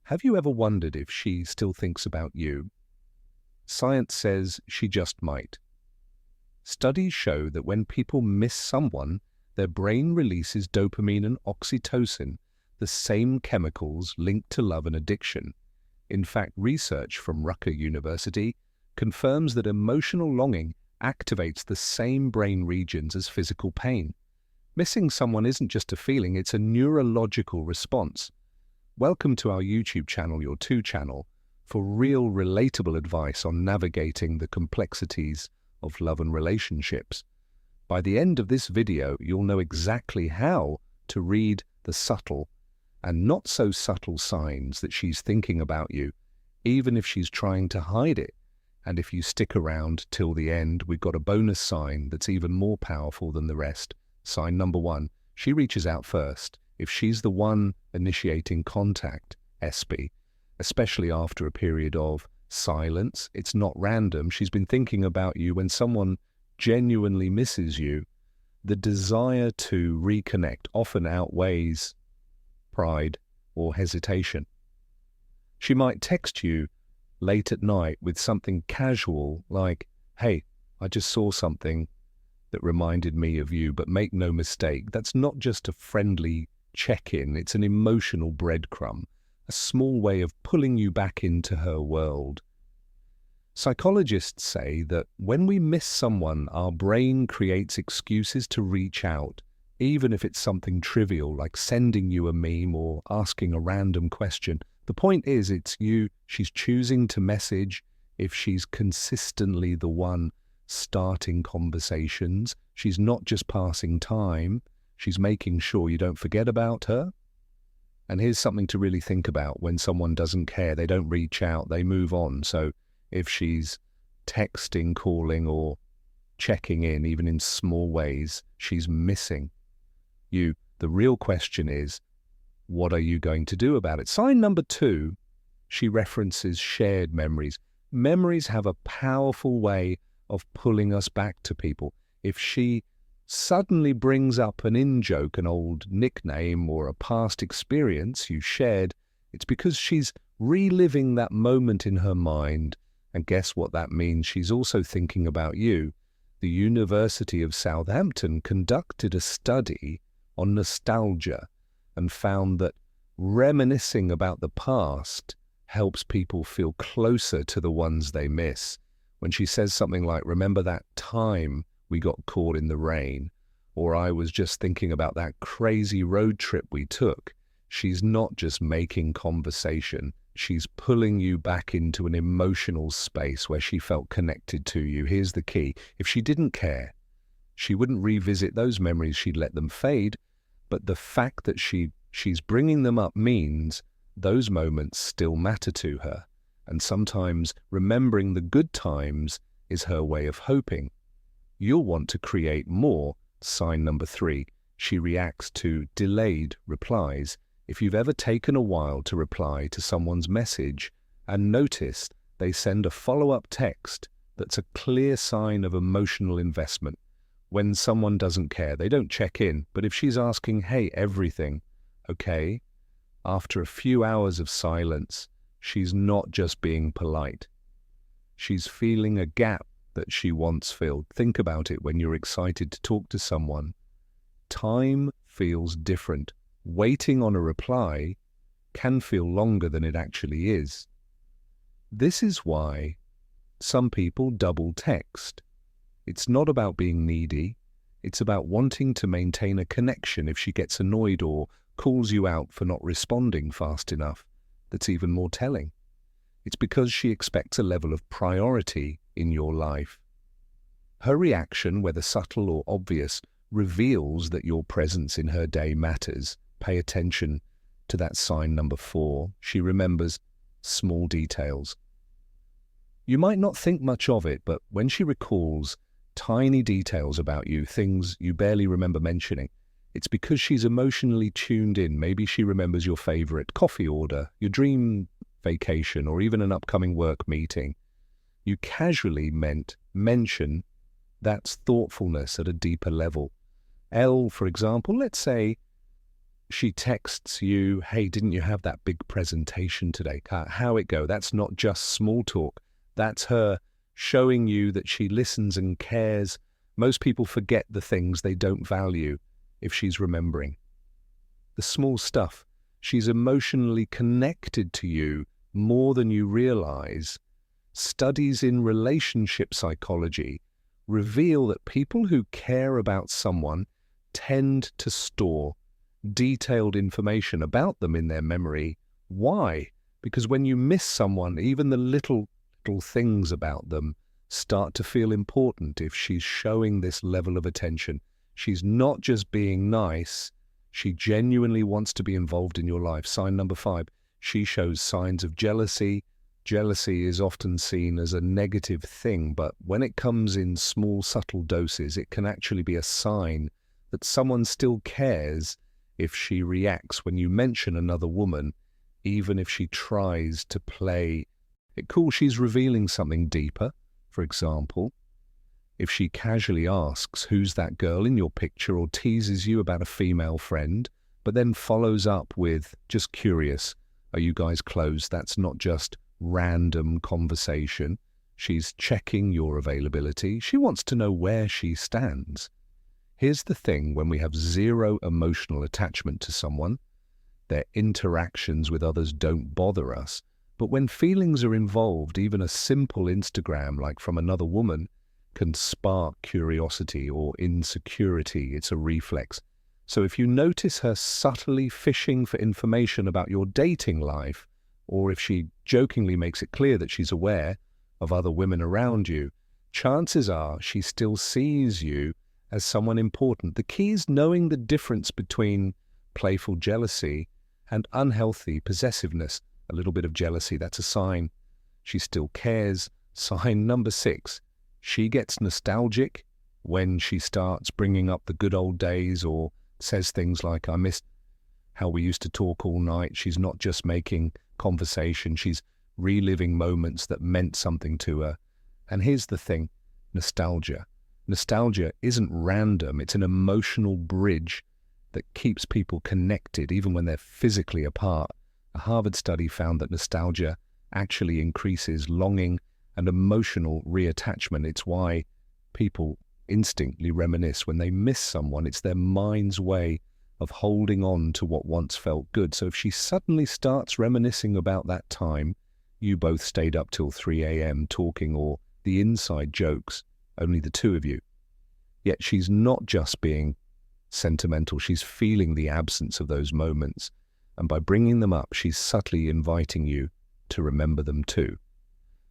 Have you ever wondered if she still thinks about you? Science says she just might. Studies show that when people miss someone, their brain releases dopamine and oxytocin, the same chemicals linked to love and addiction. In fact, research from Rutgers University confirms that emotional longing activates the same brain regions as physical pain. Missing someone isn't just a feeling, it's a neurological response. Welcome to our YouTube channel, YoU channel, for real relatable advice on navigating the complexities of love and relationships. By the end of this video, you'll know exactly how to read the subtle and not so subtle signs that she's thinking about you, even if she's trying to hide it. And if you stick around till the end, we've got a bonus sign that's even more powerful than the rest. Sign number 1, she reaches out first. If she's the one initiating contact, SP, especially after a period of silence, it's not random. She's been thinking about you. When someone genuinely misses you, the desire to reconnect often outweighs pride or hesitation. She might text you late at night with something casual like, "Hey, I just saw something that reminded me of you," but make no mistake, that's not just a friendly check-in, it's an emotional breadcrumb, a small way of pulling you back into her world. Psychologists say that when we miss someone, our brain creates excuses to reach out, even if it's something trivial like sending you a meme or asking a random question. The point is, she's choosing to message if she's consistently the one starting conversations. She's not just passing time, she's making sure you don't forget about her. And here's something to really think about. When someone doesn't care, they don't reach out, they move on. So if she's texting, calling, or checking in, even in small ways, she's missing you. The real question is, what are you going to do about it? Sign number 2, she references shared memories. Memories have a powerful way of pulling us back to people. If she suddenly brings up an in-joke, an old nickname, or a past experience you shared, it's because she's reliving that moment in her mind. And guess what that means? She's also thinking about you. The University of Southampton conducted a study on nostalgia and found that reminiscing about the past helps people feel closer to the ones they miss. When she says something like, "Remember that time we got caught in the rain," or "I was just thinking about that crazy road trip we took," she's not just making conversation, she's pulling you back into an emotional space where she felt connected to you. Here's the key. If she didn't care, she wouldn't revisit those memories, she'd let them fade. But the fact that she's bringing them up means those moments still matter to her. And sometimes remembering the good times is her way of hoping. You'll want to create more. Sign number 3, she reacts to delayed replies. If you've ever taken a while to reply to someone's message and noticed they send a follow-up text, that's a clear sign of emotional investment. When someone doesn't care, they don't check in. But if she's asking, "Hey, everything okay?" after a few hours of silence, she's not just being polite. She's feeling a gap that she wants filled. Think about it when you're excited to talk to someone. Time feels different. Waiting on a reply can feel longer than it actually is. This is why some people double text. It's not about being needy. It's about wanting to maintain a connection. If she gets annoyed or calls you out for not responding fast enough, that's even more telling. It's because she expects a level of priority in your life. Her reaction, whether subtle or obvious, reveals that your presence in her day matters. Pay attention to that sign number 4. She remembers small details. You might not think much of it, but when she recalls tiny details about you, things you barely remember mentioning, it's because she's emotionally tuned in. Maybe she remembers your favorite coffee order, your dream vacation, or even an upcoming work meeting. You casually mention that's thoughtfulness at a deeper level. L, for example, let's say She texts you, hey, didn't you have that big presentation today? How it go? That's not just small talk. That's her showing you that she listens and cares. Most people forget the things they don't value if she's remembering. The small stuff. She's emotionally connected to you more than you realize. Studies in relationship psychology reveal that people who care about someone tend to store detailed information about them in their memory. Why? Because when you miss someone, even the little things about them start to feel important if she's showing this level of attention. She's not just being nice, she genuinely wants to be involved in your life. Sign number 5, she shows signs of jealousy. Jealousy is often seen as a negative thing, but when it comes in small, subtle doses, it can actually be a sign that someone still cares if she reacts when you mention another woman, even if she tries to play it cool. She's revealing something deeper. For example, if she casually asks, who's that girl in your picture, or teases you about a female friend, but then follows up with, just curious, are you guys close? That's not just random conversation. She's checking your availability. She wants to know where she stands. Here's the thing, when we have zero emotional attachment to someone, their interactions with others don't bother us. But when feelings are involved, even a simple Instagram, like from another woman, can spark curiosity or insecurity. It's a reflex. So if you notice her subtly fishing for information about your dating life, or if she jokingly makes it clear that she's aware of other women around you, chances are she still sees you as someone important. The key is knowing the difference between playful jealousy and unhealthy possessiveness. A little bit of jealousy, that's a sign she still cares. Sign number 6, she gets nostalgic when she starts bringing up the good old days or says things like, I missed how we used to talk all night. She's not just making conversation, she's reliving moments that meant something to her. And here's the thing, nostalgia. Nostalgia isn't random, it's an emotional bridge that keeps people connected even when they're physically apart. A Harvard study found that nostalgia actually increases longing and emotional reattachment. It's why people instinctively reminisce when they miss someone. It's their mind's way of holding on to what once felt good. So if she suddenly starts reminiscing about that time, you both stayed up till 3 a.m. talking, or the inside jokes, only the two of you. Yet she's not just being sentimental, she's feeling the absence of those moments. And by bringing them up, she's subtly inviting you to remember them too.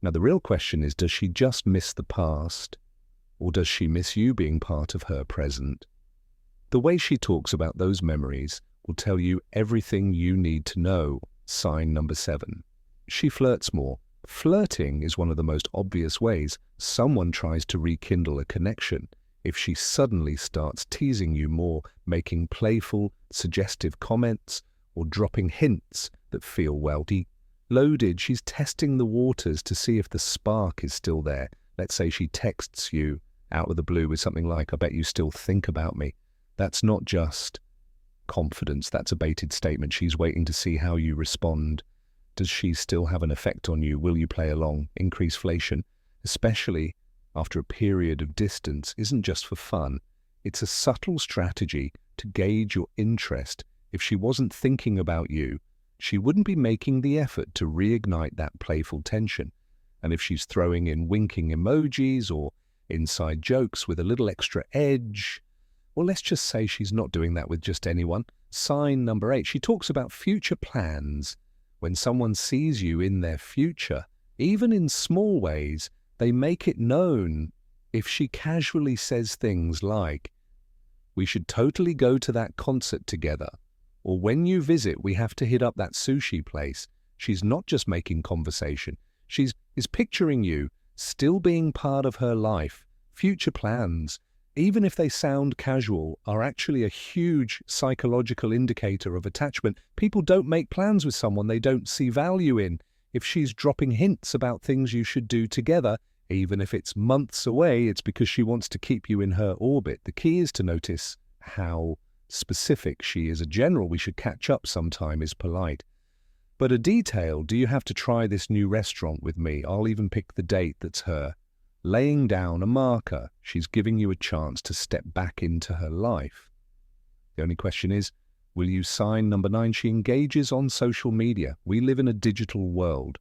Now the real question is, does she just miss the past, or does she miss you being part of her present? The way she talks about those memories will tell you everything you need to know. Sign number 7. She flirts more. Flirting is one of the most obvious ways someone tries to rekindle a connection. If she suddenly starts teasing you more, making playful, suggestive comments, or dropping hints that feel loaded, she's testing the waters to see if the spark is still there. Let's say she texts you out of the blue with something like, I bet you still think about me. That's not just confidence, that's a baited statement. She's waiting to see how you respond. Does she still have an effect on you? Will you play along? Increaseflation, especially after a period of distance, isn't just for fun. It's a subtle strategy to gauge your interest. If she wasn't thinking about you, she wouldn't be making the effort to reignite that playful tension. And if she's throwing in winking emojis or inside jokes with a little extra edge, well, let's just say she's not doing that with just anyone. Sign number 8, she talks about future plans. When someone sees you in their future, even in small ways, they make it known. If she casually says things like, we should totally go to that concert together, or when you visit, we have to hit up that sushi place, she's not just making conversation. She's picturing you still being part of her life. Future plans, even if they sound casual, are actually a huge psychological indicator of attachment. People don't make plans with someone they don't see value in. If she's dropping hints about things you should do together, even if it's months away, it's because she wants to keep you in her orbit. The key is to notice how specific she is. A general, we should catch up sometime, is polite. But a detail, do you have to try this new restaurant with me? I'll even pick the date, that's her. Laying down a marker, she's giving you a chance to step back into her life. The only question is, will you sign number 9? She engages on social media. We live in a digital world,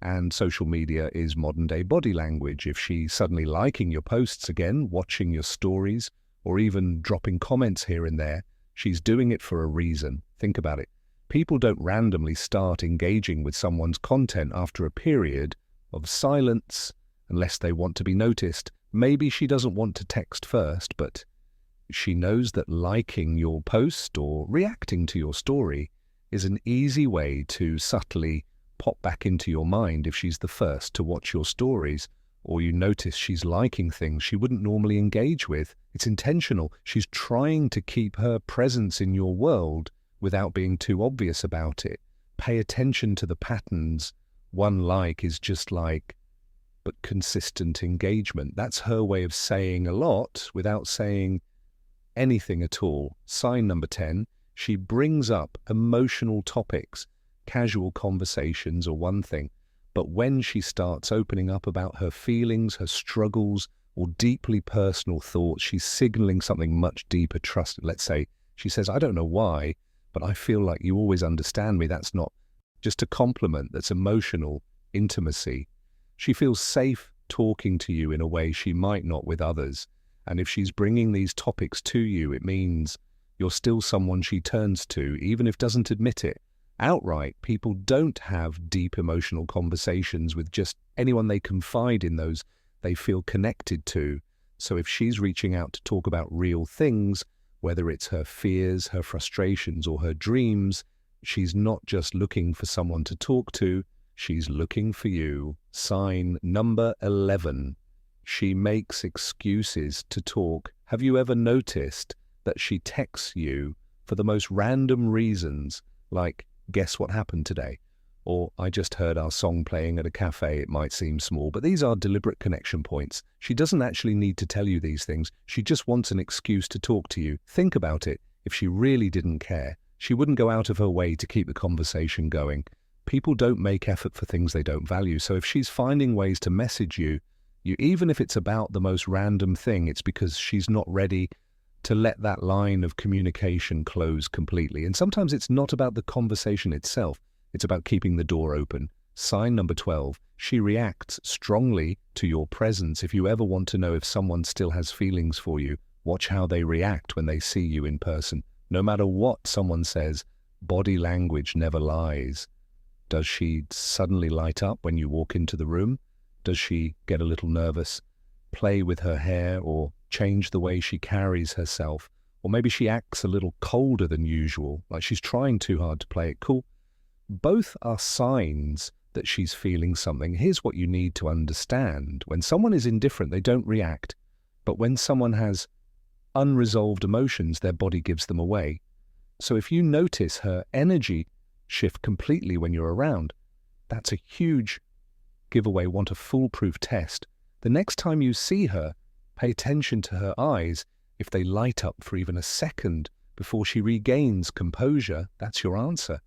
and social media is modern-day body language. If she's suddenly liking your posts again, watching your stories, or even dropping comments here and there, she's doing it for a reason. Think about it. People don't randomly start engaging with someone's content after a period of silence unless they want to be noticed. Maybe she doesn't want to text first, but she knows that liking your post or reacting to your story is an easy way to subtly pop back into your mind if she's the first to watch your stories, or you notice she's liking things she wouldn't normally engage with. It's intentional. She's trying to keep her presence in your world without being too obvious about it. Pay attention to the patterns. One like is just like, but consistent engagement. That's her way of saying a lot without saying anything at all. Sign number 10, she brings up emotional topics. Casual conversations are one thing, but when she starts opening up about her feelings, her struggles, or deeply personal thoughts, she's signaling something much deeper trust. Let's say she says, I don't know why, but I feel like you always understand me. That's not just a compliment, that's emotional intimacy. She feels safe talking to you in a way she might not with others. And if she's bringing these topics to you, it means you're still someone she turns to, even if doesn't admit it. Outright, people don't have deep emotional conversations with just anyone they confide in, those they feel connected to. So if she's reaching out to talk about real things, whether it's her fears, her frustrations, or her dreams, she's not just looking for someone to talk to, she's looking for you. Sign number 11. She makes excuses to talk. Have you ever noticed that she texts you for the most random reasons, like, guess what happened today? Or, I just heard our song playing at a cafe. It might seem small, but these are deliberate connection points. She doesn't actually need to tell you these things. She just wants an excuse to talk to you. Think about it. If she really didn't care, she wouldn't go out of her way to keep the conversation going. People don't make effort for things they don't value. So if she's finding ways to message you, even if it's about the most random thing, it's because she's not ready to let that line of communication close completely. And sometimes it's not about the conversation itself. It's about keeping the door open. Sign number 12. She reacts strongly to your presence. If you ever want to know if someone still has feelings for you, watch how they react when they see you in person. No matter what someone says, body language never lies. Does she suddenly light up when you walk into the room? Does she get a little nervous, play with her hair, or change the way she carries herself? Or maybe she acts a little colder than usual, like she's trying too hard to play it cool. Both are signs that she's feeling something. Here's what you need to understand. When someone is indifferent, they don't react. But when someone has unresolved emotions, their body gives them away. So if you notice her energy shift completely when you're around, that's a huge giveaway. Want a foolproof test. The next time you see her, pay attention to her eyes. If they light up for even a second before she regains composure, that's your answer.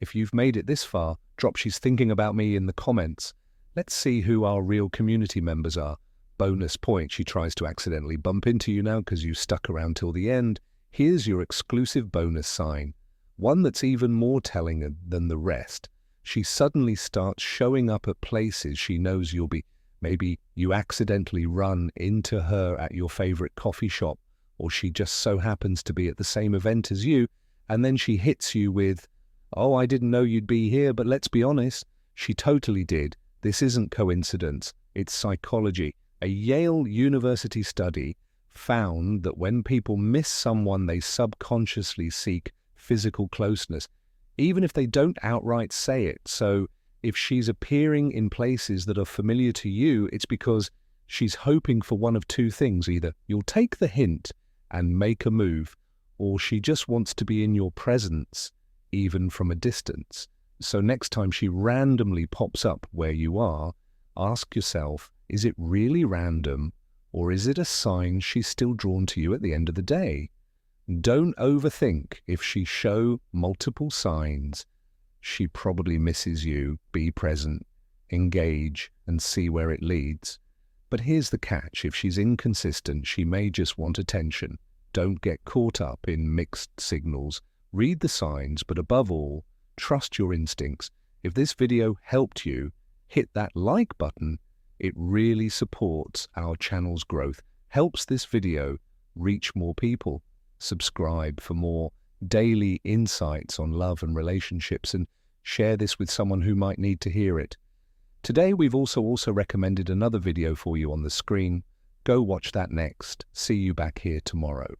If you've made it this far, drop "she's thinking about me" in the comments. Let's see who our real community members are. Bonus point, she tries to accidentally bump into you now because you stuck around till the end. Here's your exclusive bonus sign, one that's even more telling than the rest. She suddenly starts showing up at places she knows you'll be. Maybe you accidentally run into her at your favorite coffee shop, or she just so happens to be at the same event as you, and then she hits you with, "Oh, I didn't know you'd be here," but let's be honest, she totally did. This isn't coincidence, it's psychology. A Yale University study found that when people miss someone, they subconsciously seek physical closeness, even if they don't outright say it. So if she's appearing in places that are familiar to you, it's because she's hoping for one of two things. Either you'll take the hint and make a move, or she just wants to be in your presence, even from a distance. So next time she randomly pops up where you are, ask yourself, is it really random, or is it a sign she's still drawn to you at the end of the day? Don't overthink. If she shows multiple signs, she probably misses you. Be present, engage, and see where it leads. But here's the catch. If she's inconsistent, she may just want attention. Don't get caught up in mixed signals. Read the signs, but above all, trust your instincts. If this video helped you, hit that like button. It really supports our channel's growth, helps this video reach more people. Subscribe for more daily insights on love and relationships, and share this with someone who might need to hear it. Today we've also recommended another video for you on the screen. Go watch that next. See you back here tomorrow.